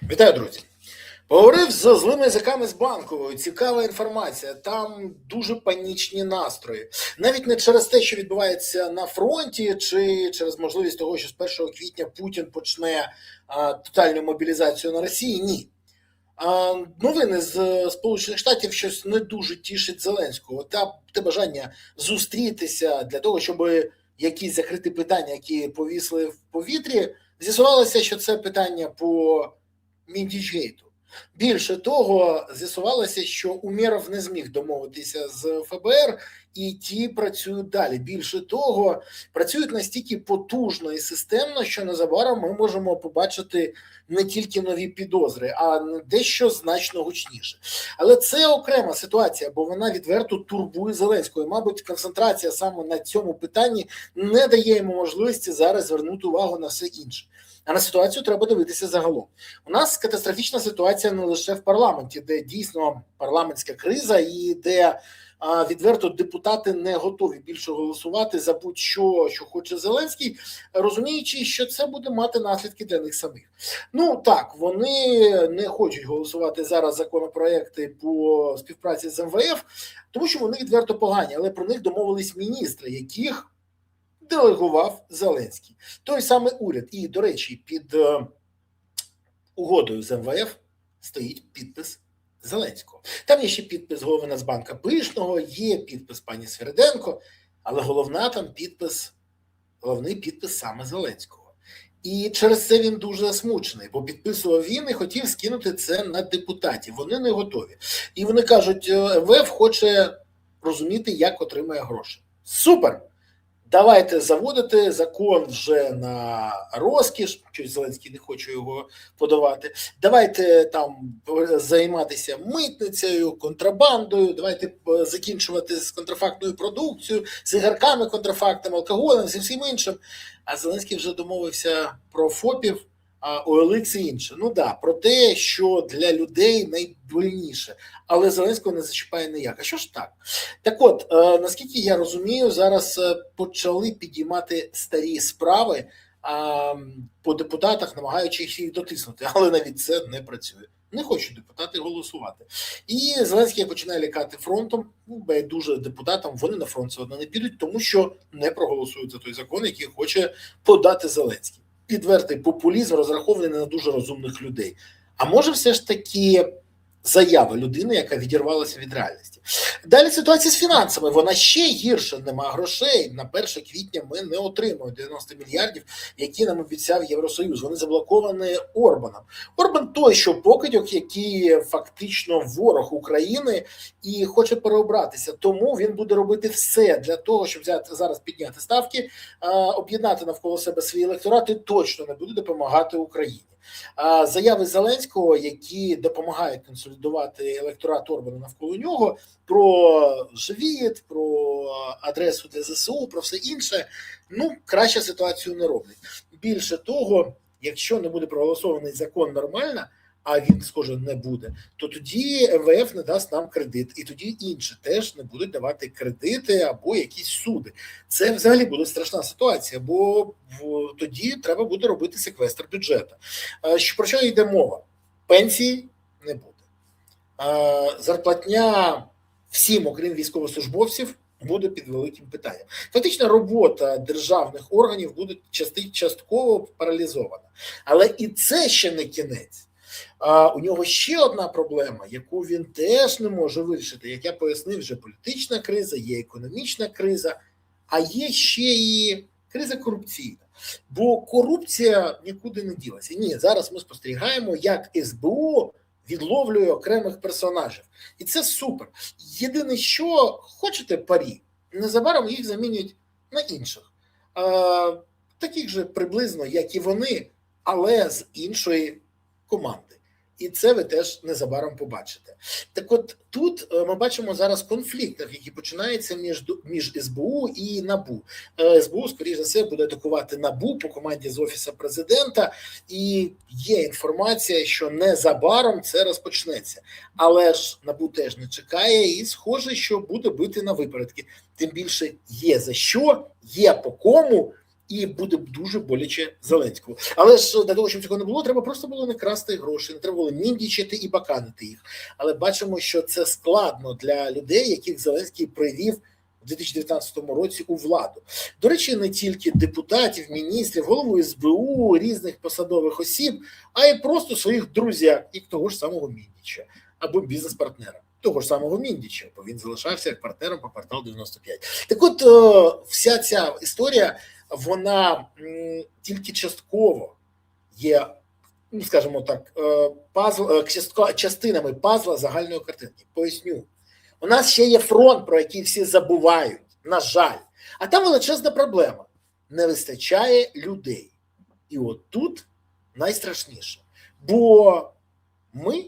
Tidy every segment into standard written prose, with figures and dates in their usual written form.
Вітаю, друзі! Поговорив з злими язиками з Банковою. Цікава інформація. Там дуже панічні настрої. Навіть не через те, що відбувається на фронті, чи через можливість того, що з 1 квітня Путін почне тотальну мобілізацію на Росії. Ні. Новини з Сполучених Штатів щось не дуже тішить Зеленського. Те бажання зустрітися для того, щоб якісь закриті питання, які повісли в повітрі, з'ясувалося, що це питання по Міндічгейту. Більше того, з'ясувалося, що Умєров не зміг домовитися з ФБР, і ті працюють далі. Більше того, працюють настільки потужно і системно, що незабаром ми можемо побачити не тільки нові підозри, а дещо значно гучніше. Але це окрема ситуація, бо вона відверто турбує Зеленського. І, мабуть, концентрація саме на цьому питанні не дає йому можливості зараз звернути увагу на все інше. А на ситуацію треба дивитися загалом. У нас катастрофічна ситуація не лише в парламенті, де дійсно парламентська криза і де відверто депутати не готові більше голосувати за будь-що, що хоче Зеленський, розуміючи, що це буде мати наслідки для них самих. Ну так, вони не хочуть голосувати зараз законопроекти по співпраці з МВФ, тому що вони відверто погані, але про них домовились міністри, яких делегував Зеленський. Той самий уряд. І, до речі, під угодою з МВФ стоїть підпис Зеленського. Там є ще підпис голови Нацбанка Пишного, є підпис пані Свериденко, але головний підпис саме Зеленського. І через це він дуже засмучений, бо підписував він і хотів скинути це на депутатів. Вони не готові. І вони кажуть, МВФ хоче розуміти, як отримає гроші. Супер! Давайте заводити закон вже на розкіш, щось Зеленський не хоче його подавати. Давайте там займатися митницею, контрабандою, давайте закінчувати з контрафактною продукцією, сигарками контрафактами, алкоголем, зі всім іншим. А Зеленський вже домовився про ФОПів, OLX і інше. Ну да, про те, що для людей найбольніше. Але Зеленського не зачіпає ніяк. А що ж так? Так от, наскільки я розумію, зараз почали підіймати старі справи по депутатах, намагаючись їх дотиснути. Але навіть це не працює. Не хочуть депутати голосувати. І Зеленський починає лякати фронтом, байдуже депутатам, вони на фронт все одно не підуть, тому що не проголосують за той закон, який хоче подати Зеленський. Підвертий популізм розрахований на дуже розумних людей. А може все ж таки заява людини, яка відірвалася від реальності. Далі ситуація з фінансами, вона ще гірша, нема грошей. На 1 квітня ми не отримуємо 90 мільярдів, які нам обіцяв Євросоюз. Вони заблоковані Орбаном. Орбан той, що покидьок, який фактично ворог України і хоче переобратися. Тому він буде робити все для того, щоб зараз підняти ставки, об'єднати навколо себе свій електорат і точно не буде допомагати Україні. Заяви Зеленського, які допомагають консолідувати електорат Орбана навколо нього, про живіт, про адресу для ЗСУ, про все інше, краще ситуацію не роблять. Більше того, якщо не буде проголосований закон нормально, а він, схоже, не буде, то тоді МВФ не дасть нам кредит, і тоді інші теж не будуть давати кредити або якісь суди. Це взагалі буде страшна ситуація, бо тоді треба буде робити секвестр бюджету. Про що йде мова? Пенсії не буде. Зарплатня всім, окрім військовослужбовців, буде під великим питанням. Фактично робота державних органів буде частково паралізована. Але і це ще не кінець. У нього ще одна проблема, яку він теж не може вирішити. Як я пояснив, вже політична криза, є економічна криза, а є ще і криза корупційна. Бо корупція нікуди не ділася. Ні, зараз ми спостерігаємо, як СБУ відловлює окремих персонажів. І це супер. Єдине, що хочете парі, незабаром їх замінюють на інших. Таких же приблизно, як і вони, але з іншої команди. І це ви теж незабаром побачите. Так от тут ми бачимо зараз конфлікт, який починається між СБУ і НАБУ. СБУ, скоріш за все, буде атакувати НАБУ по команді з Офісу Президента. І є інформація, що незабаром це розпочнеться. Але ж НАБУ теж не чекає і схоже, що буде бити на випередки. Тим більше є за що, є по кому. і буде дуже боляче Зеленському. Але ж для того, щоб цього не було, треба просто було не красти гроші, не треба було міндічити і баканити їх. Але бачимо, що це складно для людей, яких Зеленський привів у 2019 році у владу. До речі, не тільки депутатів, міністрів, голову СБУ, різних посадових осіб, а й просто своїх друзів, як того ж самого Міндіча або бізнес-партнера. Того ж самого Міндіча, бо він залишався як партнером по кварталу 95. Так от, вся ця історія, вона тільки частково є, ну, скажімо так, частинами пазла загальної картинки. Поясню. У нас ще є фронт, про який всі забувають, на жаль. А там величезна проблема. Не вистачає людей. І от тут найстрашніше. Бо ми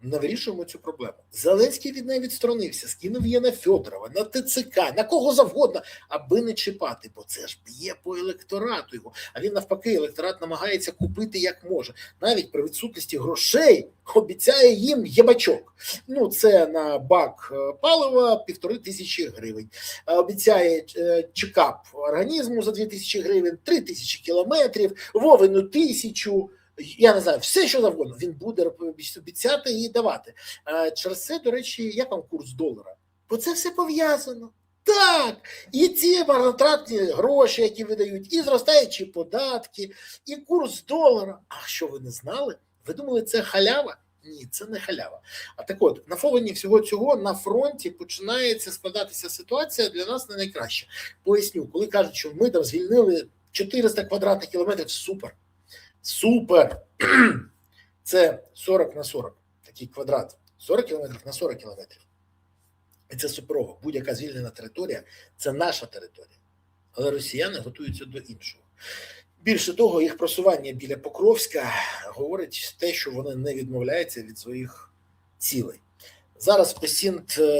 не вирішуємо цю проблему. Зеленський від неї відсторонився, скинув її на Федорова, на ТЦК, на кого завгодно, аби не чіпати, бо це ж б'є по електорату його. А він навпаки, електорат намагається купити як може. Навіть при відсутності грошей обіцяє їм єбачок. Ну, це на бак палива 1500 гривень. Обіцяє чекап організму за 2000 гривень, 3000 кілометрів, Вовину 1000. Я не знаю, все, що завгодно, він буде обіцяти і давати. Через це, до речі, як вам курс долара? Бо це все пов'язано. Так, і ці марнотратні гроші, які видають, і зростаючі податки, і курс долара. А що ви не знали? Ви думали, це халява? Ні, це не халява. А так от, на фоні всього цього на фронті починається складатися ситуація для нас не найкраща. Поясню, коли кажуть, що ми там звільнили 400 квадратних кілометрів, супер. Супер! Це 40 на 40, такий квадрат. 40 кілометрів на 40 кілометрів. І це суперово. Будь-яка звільнена територія – це наша територія. Але росіяни готуються до іншого. Більше того, їх просування біля Покровська говорить те, що вони не відмовляються від своїх цілей. Зараз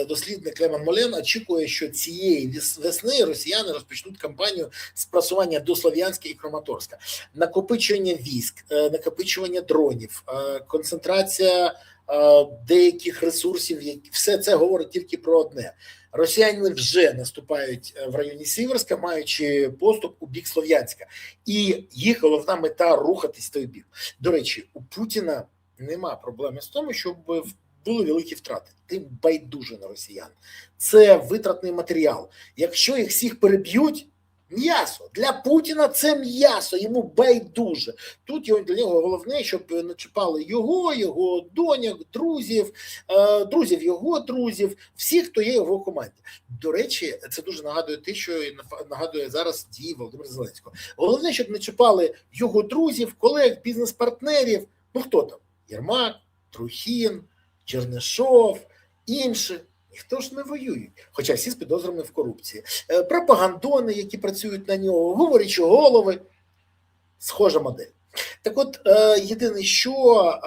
дослідник Клеман Молен очікує, що цієї весни росіяни розпочнуть кампанію з просування до Слов'янська і Краматорська. Накопичення військ, накопичування дронів, концентрація деяких ресурсів, все це говорить тільки про одне. Росіяни вже наступають в районі Сіверська, маючи поступ у бік Слов'янська. І їх головна мета – рухатись в той бік. До речі, у Путіна нема проблеми з тому, щоб були великі втрати. Тим байдуже на росіян. Це витратний матеріал. Якщо їх всіх переб'ють, м'ясо. Для Путіна це м'ясо, йому байдуже. Тут для нього головне, щоб не чіпали його доньок, друзів його друзів, всіх, хто є в його команді. До речі, це дуже нагадує те, що нагадує зараз дії Володимира Зеленського. Головне, щоб не чіпали його друзів, колег, бізнес-партнерів. Ну хто там? Єрмак, Трухін, Чернишов, інші. Ніхто ж не воює, хоча всі з підозрами в корупції. Пропагандони, які працюють на нього, говорячі голови, схожа модель. Так от, єдине, що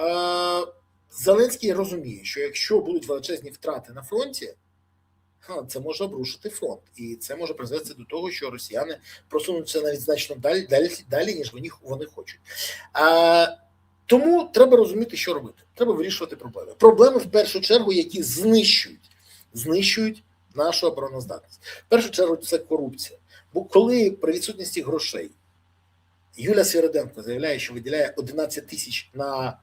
Зеленський розуміє, що якщо будуть величезні втрати на фронті, це може обрушити фронт. І це може призвести до того, що росіяни просунуться навіть значно далі ніж вони хочуть. Тому треба розуміти, що робити. Треба вирішувати проблеми. Проблеми, в першу чергу, які знищують нашу обороноздатність. В першу чергу це корупція. Бо коли при відсутності грошей Юлія Свириденко заявляє, що виділяє 11 тисяч на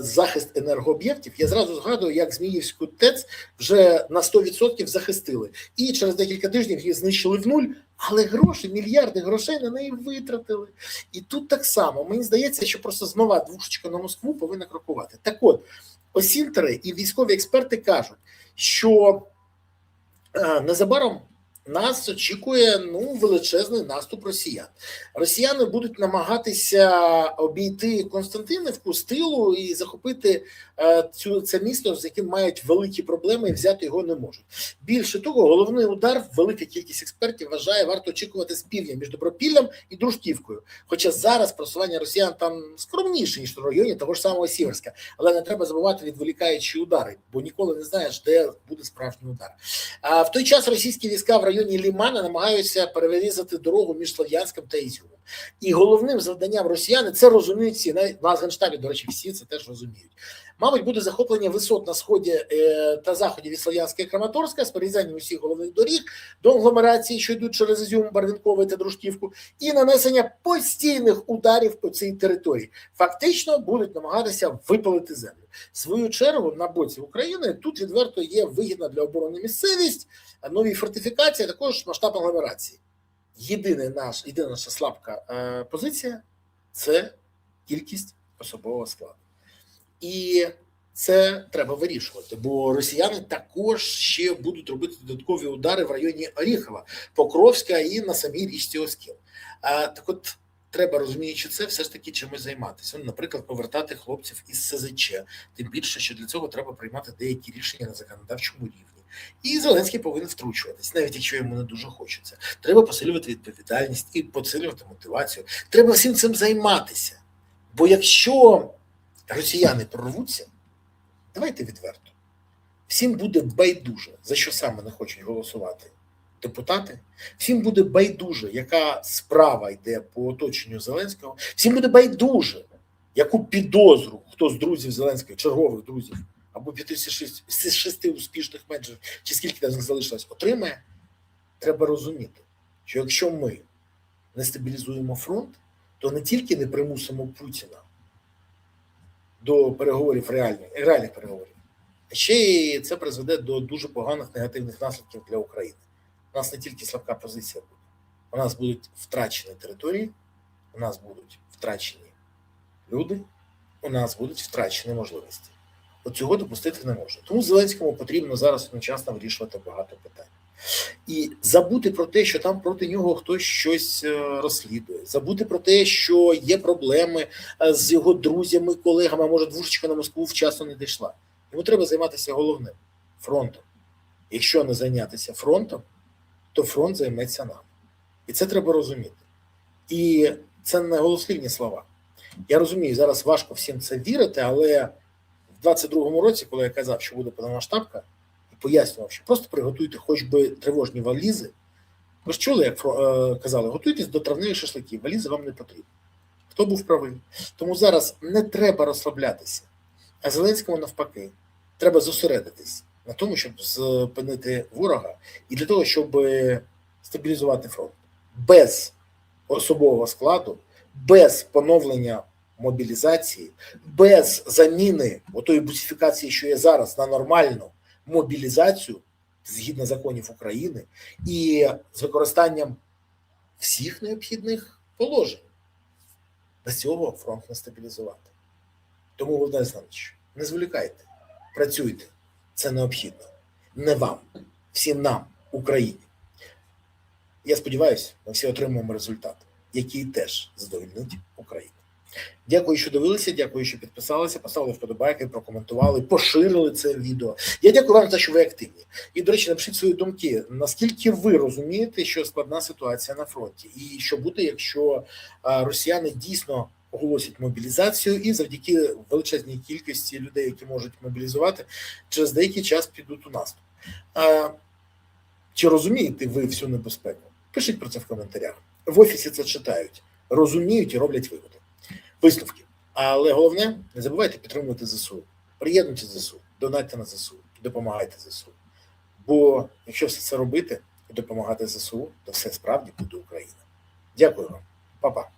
захист енергооб'єктів, я зразу згадую, як Зміївську ТЕЦ вже на 100% захистили. І через декілька тижнів її знищили в нуль, але гроші, мільярди грошей на неї витратили. І тут так само. Мені здається, що просто знову двушечка на Москву повинна крокувати. Так от, осінтери і військові експерти кажуть, що незабаром нас очікує величезний наступ росіян. Росіяни будуть намагатися обійти Константинівку з тилу і захопити це місто, з яким мають великі проблеми, і взяти його не можуть. Більше того, головний удар, велика кількість експертів вважає, варто очікувати з півдня між Добропіллям і Дружківкою. Хоча зараз просування росіян там скромніше, ніж в районі того ж самого Сіверська. Але не треба забувати відволікаючі удари, бо ніколи не знаєш, де буде справжній удар. А в той час російські війська в районі Лімана намагаються перерізати дорогу між Слов'янськом та Ізюмом. І головним завданням росіяни, це розуміють всі, навіть в Генштабі, до речі, всі це теж розуміють. Мабуть, буде захоплення висот на сході та заході від Слов'янська і Краматорська з перерізанням усіх головних доріг до агломерації, що йдуть через Ізюм, Барвінкове та Дружківку, і нанесення постійних ударів по цій території. Фактично будуть намагатися випалити землю. В свою чергу, на боці України тут відверто є вигідна для оборони місцевість, нові фортифікації, а також масштаб агломерації. Єдина наша слабка позиція – це кількість особового складу. І це треба вирішувати, бо росіяни також ще будуть робити додаткові удари в районі Оріхова, Покровська і на самій річці Оскіл. Так от, треба, розуміючи це, все ж таки чимось займатися. Наприклад, повертати хлопців із СЗЧ, тим більше, що для цього треба приймати деякі рішення на законодавчому рівні. І Зеленський повинен втручуватись, навіть якщо йому не дуже хочеться. Треба посилювати відповідальність і посилювати мотивацію. Треба всім цим займатися. Бо якщо росіяни прорвуться, давайте відверто, всім буде байдуже, за що саме не хочуть голосувати депутати, всім буде байдуже, яка справа йде по оточенню Зеленського, всім буде байдуже, яку підозру хто з друзів Зеленського, чергових друзів, або 56 успішних менеджерів, чи скільки там з них залишилось, отримає. Треба розуміти, що якщо ми не стабілізуємо фронт, то не тільки не примусимо Путіна до переговорів реальних переговорів, а ще й це призведе до дуже поганих негативних наслідків для України. У нас не тільки слабка позиція буде, у нас будуть втрачені території, у нас будуть втрачені люди, у нас будуть втрачені можливості. От цього допустити не можна. Тому Зеленському потрібно зараз одночасно вирішувати багато питань. І забути про те, що там проти нього хтось щось розслідує. Забути про те, що є проблеми з його друзями, колегами, а може двушечка на Москву вчасно не дійшла. Йому треба займатися головним – фронтом. Якщо не зайнятися фронтом, то фронт займеться нами. І це треба розуміти. І це не голослівні слова. Я розумію, зараз важко всім це вірити, але в 22-му році, коли я казав, що буде повномасштабка, і пояснював, що просто приготуйте хоч би тривожні валізи. Ви ж чули, як казали, готуйтесь до травневих шашликів, валізи вам не потрібні. Хто був правий? Тому зараз не треба розслаблятися, а Зеленському навпаки. Треба зосередитись на тому, щоб зупинити ворога і для того, щоб стабілізувати фронт. Без особового складу, без поновлення мобілізації, без заміни отої бусифікації, що є зараз, на нормальну мобілізацію, згідно законів України, і з використанням всіх необхідних положень. Без цього фронт не стабілізувати. Тому, Володимир Олександрович, не зволікайте, працюйте, це необхідно. Не вам, всім нам, Україні. Я сподіваюся, ми всі отримаємо результат, який теж задовольнить Україну. Дякую, що дивилися, дякую, що підписалися, поставили вподобайки, прокоментували, поширили це відео. Я дякую вам за те, що ви активні. І, до речі, напишіть свої думки, наскільки ви розумієте, що складна ситуація на фронті, і що буде, якщо росіяни дійсно оголосять мобілізацію і завдяки величезній кількості людей, які можуть мобілізувати, через деякий час підуть у наступ. Чи розумієте ви всю небезпеку? Пишіть про це в коментарях. В офісі це читають, розуміють і роблять висновки. Але головне, не забувайте підтримувати ЗСУ. Приєднуйтесь до ЗСУ, донатьте на ЗСУ, допомагайте ЗСУ. Бо якщо все це робити і допомагати ЗСУ, то все справді буде Україна. Дякую вам. Па-па.